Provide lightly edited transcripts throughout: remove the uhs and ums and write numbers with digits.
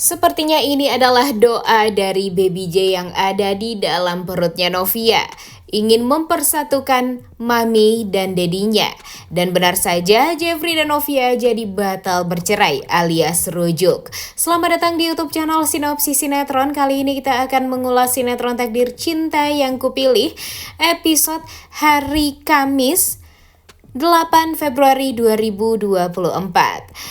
Sepertinya ini adalah doa dari Baby J yang ada di dalam perutnya Novia. Ingin mempersatukan Mami dan dedinya. Dan benar saja, Jeffrey dan Novia jadi batal bercerai alias rujuk. Selamat datang di YouTube channel Sinopsis Sinetron. Kali ini kita akan mengulas sinetron Takdir Cinta yang Kupilih, episode hari Kamis 8 Februari 2024.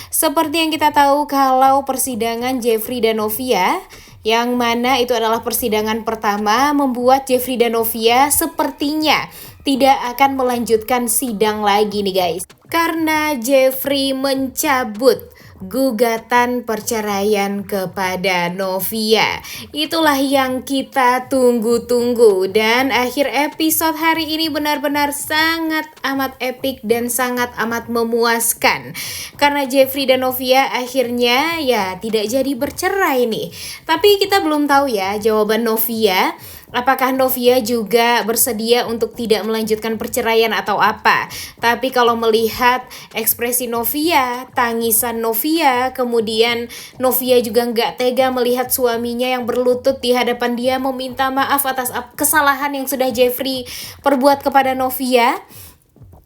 Seperti yang kita tahu kalau persidangan Jeffrey dan Novia, yang mana itu adalah persidangan pertama, membuat Jeffrey dan Novia sepertinya tidak akan melanjutkan sidang lagi nih guys. Karena Jeffrey mencabut gugatan perceraian kepada Novia. Itulah yang kita tunggu-tunggu. Dan akhir episode hari ini benar-benar sangat amat epik dan sangat amat memuaskan. Karena Jeffrey dan Novia akhirnya ya tidak jadi bercerai nih. Tapi kita belum tahu ya jawaban Novia. Apakah Novia juga bersedia untuk tidak melanjutkan perceraian atau apa? Tapi kalau melihat ekspresi Novia, tangisan Novia, kemudian Novia juga nggak tega melihat suaminya yang berlutut di hadapan dia meminta maaf atas kesalahan yang sudah Jeffrey perbuat kepada Novia.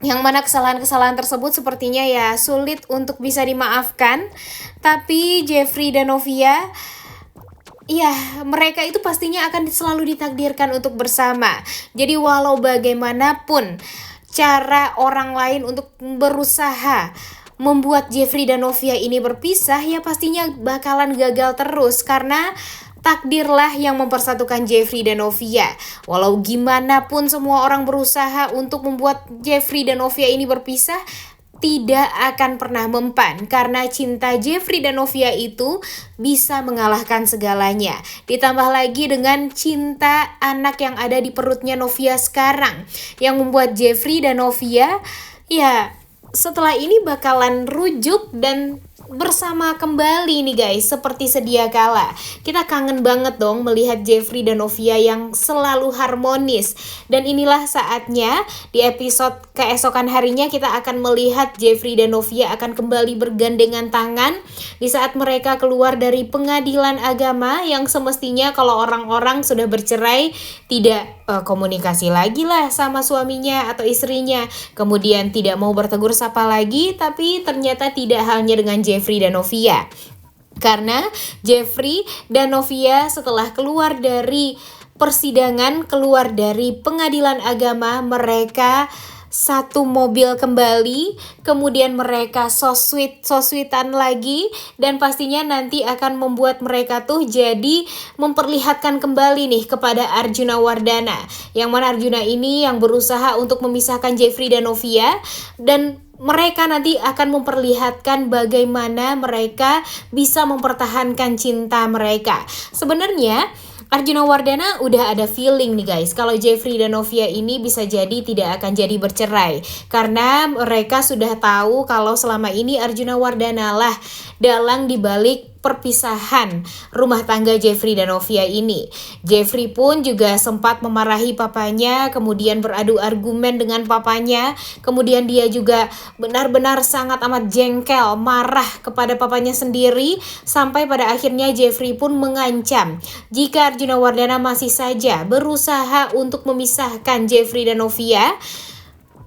Yang mana kesalahan-kesalahan tersebut sepertinya ya sulit untuk bisa dimaafkan. Tapi Jeffrey dan Novia, ya, mereka itu pastinya akan selalu ditakdirkan untuk bersama. Jadi walau bagaimanapun cara orang lain untuk berusaha membuat Jeffrey dan Novia ini berpisah, ya pastinya bakalan gagal terus. Karena takdirlah yang mempersatukan Jeffrey dan Novia. Walau gimana pun semua orang berusaha untuk membuat Jeffrey dan Novia ini berpisah, tidak akan pernah mempan karena cinta Jeffrey dan Novia itu bisa mengalahkan segalanya. Ditambah lagi dengan cinta anak yang ada di perutnya Novia sekarang yang membuat Jeffrey dan Novia ya setelah ini bakalan rujuk dan bersama kembali nih guys, seperti sedia kala. Kita kangen banget dong melihat Jeffrey dan Novia yang selalu harmonis. Dan inilah saatnya di episode keesokan harinya kita akan melihat Jeffrey dan Novia akan kembali bergandengan tangan di saat mereka keluar dari pengadilan agama yang semestinya kalau orang-orang sudah bercerai tidak komunikasi lagi lah sama suaminya atau istrinya. Kemudian tidak mau bertegur sapa lagi, tapi ternyata tidak halnya dengan Jeffrey dan Novia. Karena Jeffrey dan Novia setelah keluar dari persidangan, keluar dari pengadilan agama, mereka satu mobil kembali, kemudian mereka so sweetan lagi, dan pastinya nanti akan membuat mereka tuh jadi memperlihatkan kembali nih kepada Arjuna Wardana, yang mana Arjuna ini yang berusaha untuk memisahkan Jeffrey dan Novia, dan mereka nanti akan memperlihatkan bagaimana mereka bisa mempertahankan cinta mereka. Sebenarnya Arjuna Wardana udah ada feeling nih guys kalau Jeffrey dan Novia ini bisa jadi tidak akan jadi bercerai. Karena mereka sudah tahu kalau selama ini Arjuna Wardana lah dalang dibalik perpisahan rumah tangga Jeffrey dan Novia ini. Jeffrey pun juga sempat memarahi papanya, kemudian beradu argumen dengan papanya, kemudian dia juga benar-benar sangat amat jengkel, marah kepada papanya sendiri, sampai pada akhirnya Jeffrey pun mengancam jika Arjuna Wardana masih saja berusaha untuk memisahkan Jeffrey dan Novia,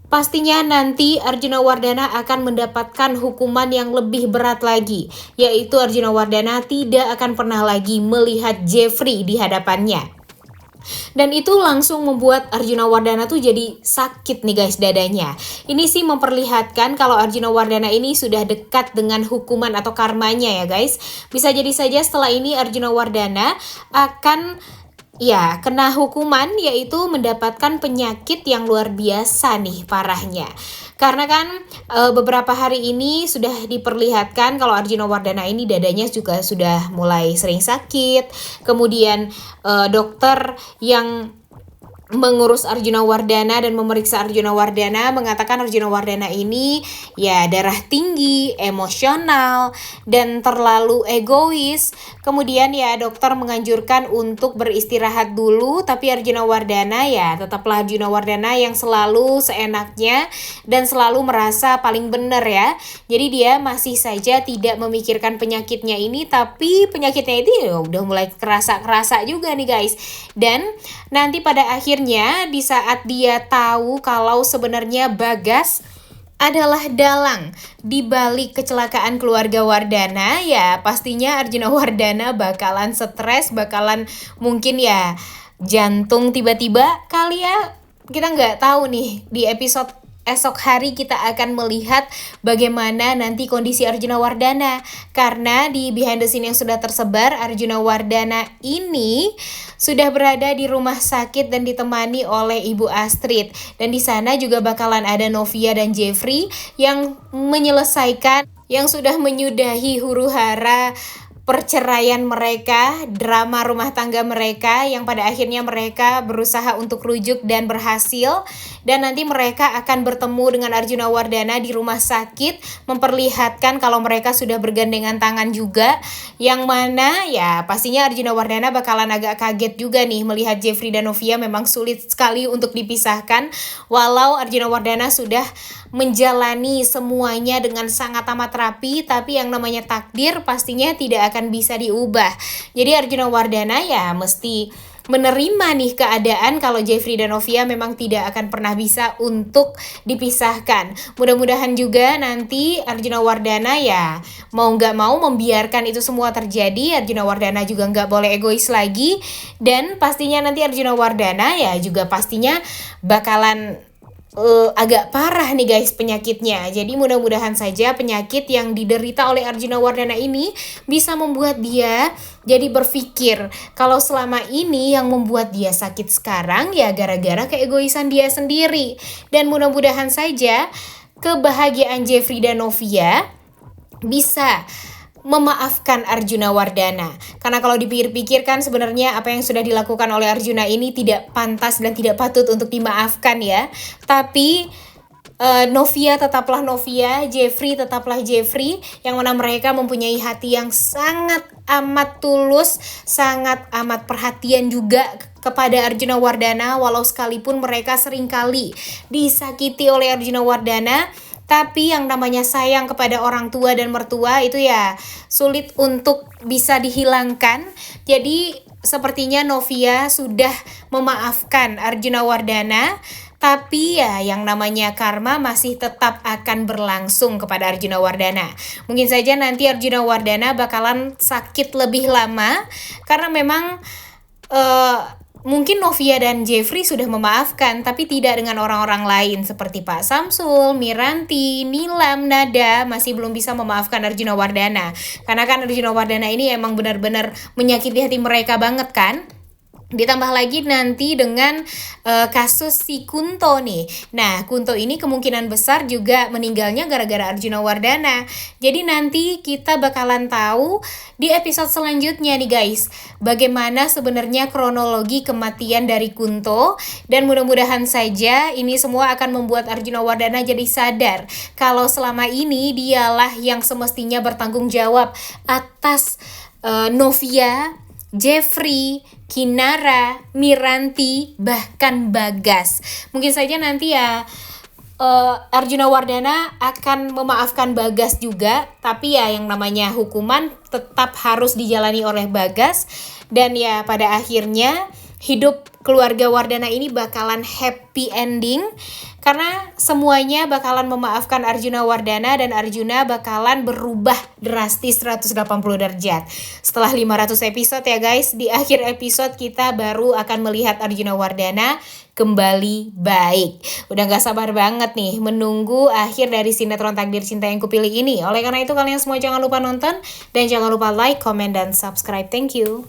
pastinya nanti Arjuna Wardana akan mendapatkan hukuman yang lebih berat lagi, yaitu Arjuna Wardana tidak akan pernah lagi melihat Jeffrey di hadapannya. Dan itu langsung membuat Arjuna Wardana tuh jadi sakit nih guys dadanya. Ini sih memperlihatkan kalau Arjuna Wardana ini sudah dekat dengan hukuman atau karmanya ya guys. Bisa jadi saja setelah ini Arjuna Wardana akan kena hukuman, yaitu mendapatkan penyakit yang luar biasa nih parahnya. Karena kan beberapa hari ini sudah diperlihatkan kalau Arjuna Wardana ini dadanya juga sudah mulai sering sakit. Kemudian dokter yang mengurus Arjuna Wardana dan memeriksa Arjuna Wardana, mengatakan Arjuna Wardana ini ya darah tinggi, emosional, dan terlalu egois. Kemudian ya dokter menganjurkan untuk beristirahat dulu, tapi Arjuna Wardana ya tetaplah Arjuna Wardana yang selalu seenaknya dan selalu merasa paling benar ya. Jadi dia masih saja tidak memikirkan penyakitnya ini, tapi penyakitnya itu ya udah mulai kerasa juga nih guys. Dan nanti pada akhirnya di saat dia tahu kalau sebenarnya Bagas adalah dalang di balik kecelakaan keluarga Wardana, ya pastinya Arjuna Wardana bakalan stres, bakalan mungkin ya jantung tiba-tiba kali ya. Kita nggak tahu nih, di episode esok hari kita akan melihat bagaimana nanti kondisi Arjuna Wardana. Karena di behind the scene yang sudah tersebar, Arjuna Wardana ini sudah berada di rumah sakit dan ditemani oleh Ibu Astrid. Dan di sana juga bakalan ada Novia dan Jeffrey yang menyelesaikan, yang sudah menyudahi huru-hara perceraian mereka, drama rumah tangga mereka, yang pada akhirnya mereka berusaha untuk rujuk dan berhasil. Dan nanti mereka akan bertemu dengan Arjuna Wardana di rumah sakit, memperlihatkan kalau mereka sudah bergandengan tangan juga, yang mana ya pastinya Arjuna Wardana bakalan agak kaget juga nih melihat Jeffrey dan Novia memang sulit sekali untuk dipisahkan, walau Arjuna Wardana sudah menjalani semuanya dengan sangat amat rapi, tapi yang namanya takdir pastinya tidak akan bisa diubah. Jadi Arjuna Wardana ya mesti menerima nih keadaan kalau Jeffrey dan Novia memang tidak akan pernah bisa untuk dipisahkan. Mudah-mudahan juga nanti Arjuna Wardana ya mau nggak mau membiarkan itu semua terjadi. Arjuna Wardana juga nggak boleh egois lagi, dan pastinya nanti Arjuna Wardana ya juga pastinya bakalan agak parah nih guys penyakitnya. Jadi mudah-mudahan saja penyakit yang diderita oleh Arjuna Wardana ini bisa membuat dia jadi berpikir kalau selama ini yang membuat dia sakit sekarang ya gara-gara keegoisan dia sendiri. Dan mudah-mudahan saja kebahagiaan Jeffrey dan Novia bisa memaafkan Arjuna Wardana. Karena kalau dipikir-pikir kan sebenarnya apa yang sudah dilakukan oleh Arjuna ini tidak pantas dan tidak patut untuk dimaafkan ya. Tapi Novia tetaplah Novia, Jeffrey tetaplah Jeffrey, yang mana mereka mempunyai hati yang sangat amat tulus, sangat amat perhatian juga kepada Arjuna Wardana, walau sekalipun mereka seringkali disakiti oleh Arjuna Wardana. Tapi yang namanya sayang kepada orang tua dan mertua itu ya sulit untuk bisa dihilangkan. Jadi sepertinya Novia sudah memaafkan Arjuna Wardana, tapi ya yang namanya karma masih tetap akan berlangsung kepada Arjuna Wardana. Mungkin saja nanti Arjuna Wardana bakalan sakit lebih lama karena memang mungkin Novia dan Jeffrey sudah memaafkan, tapi tidak dengan orang-orang lain seperti Pak Samsul, Miranti, Nilam, Nada masih belum bisa memaafkan Arjuna Wardana. Karena kan Arjuna Wardana ini emang benar-benar menyakiti hati mereka banget kan. Ditambah lagi nanti dengan kasus si Kunto nih. Nah, Kunto ini kemungkinan besar juga meninggalnya gara-gara Arjuna Wardana. Jadi nanti kita bakalan tahu di episode selanjutnya nih guys, bagaimana sebenarnya kronologi kematian dari Kunto. Dan mudah-mudahan saja ini semua akan membuat Arjuna Wardana jadi sadar kalau selama ini dialah yang semestinya bertanggung jawab atas Novia, Jeffrey, Kinara, Miranti, bahkan Bagas. Mungkin saja nanti ya Arjuna Wardana akan memaafkan Bagas juga, tapi ya yang namanya hukuman tetap harus dijalani oleh Bagas. Dan ya pada akhirnya hidup keluarga Wardana ini bakalan happy ending karena semuanya bakalan memaafkan Arjuna Wardana dan Arjuna bakalan berubah drastis 180 derajat. Setelah 500 episode ya guys, di akhir episode kita baru akan melihat Arjuna Wardana kembali baik. Udah gak sabar banget nih menunggu akhir dari sinetron Takdir Cinta yang Kupilih ini. Oleh karena itu kalian semua jangan lupa nonton dan jangan lupa like, comment, dan subscribe. Thank you.